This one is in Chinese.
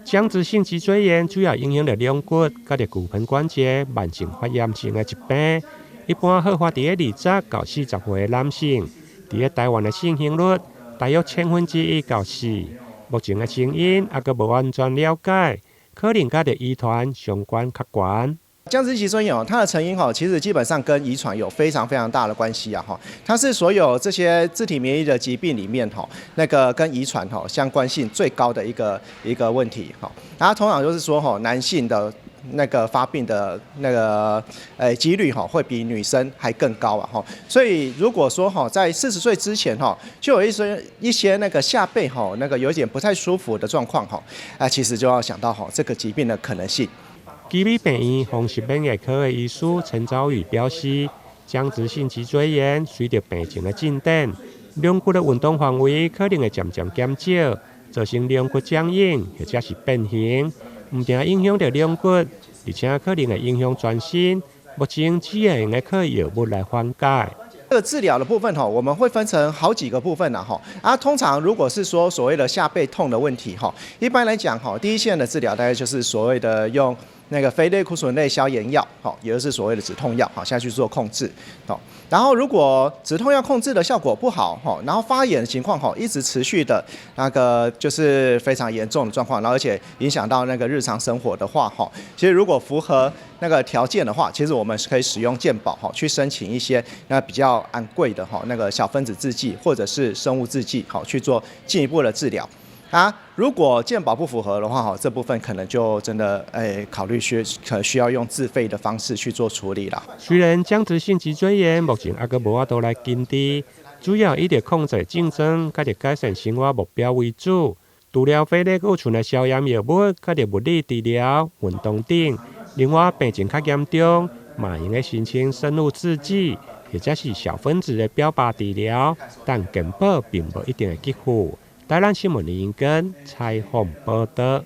僵直性脊椎炎主要影响着两骨、甲着骨盆关节慢性发炎性的疾病，一般好发伫20到40岁的男性。伫台湾的盛行率大约1/1000到4%。目前的成因还阁无完全了解，可能甲着遗传相关较悬。僵直脊椎炎它的成因其实基本上跟遗传有非常大的关系啊它是所有这些自体免疫的疾病里面那个跟遗传相关性最高的一个问题然后通常就是说男性的那个发病的那个几率会比女生还更高啊所以如果说在40岁之前就有一些那个下背那个有点不太舒服的状况其实就要想到这个疾病的可能性。基美病院风湿免疫科的医师陈昭宇表示，僵直性脊椎炎随着病情的进展，两骨的运动范围可能会渐渐减少，造成两骨僵硬或者是变形，唔定影响到两骨，而且可能会影响全身。目前只会用靠药物来缓解。这个治疗的部分我们会分成好几个部分通常如果是说所谓的下背痛的问题一般来讲第一线的治疗大概就是所谓的用那个非类固醇类消炎药也就是所谓的止痛药下去做控制然后如果止痛药控制的效果不好然后发炎的情况一直持续的那个就是非常严重的状况，然后而且影响到那个日常生活的话其实如果符合那个条件的话，其实我们是可以使用健保去申请一些那比较昂贵的那个小分子制剂或者是生物制剂去做进一步的治疗。如果健保不符合的话这部分可能就真的考虑需要用自费的方式去做处理了。虽然僵直性脊椎炎目前还阁无法度来根治，主要以着控制症状，甲着改善生活目标为主。除了非类固醇的消炎药物，甲着物理治疗、运动等。另外，病情较严重，嘛用的申请生物制剂，或者是小分子的标靶治疗，但健保并无一定的给付。台南新闻林根采访报道。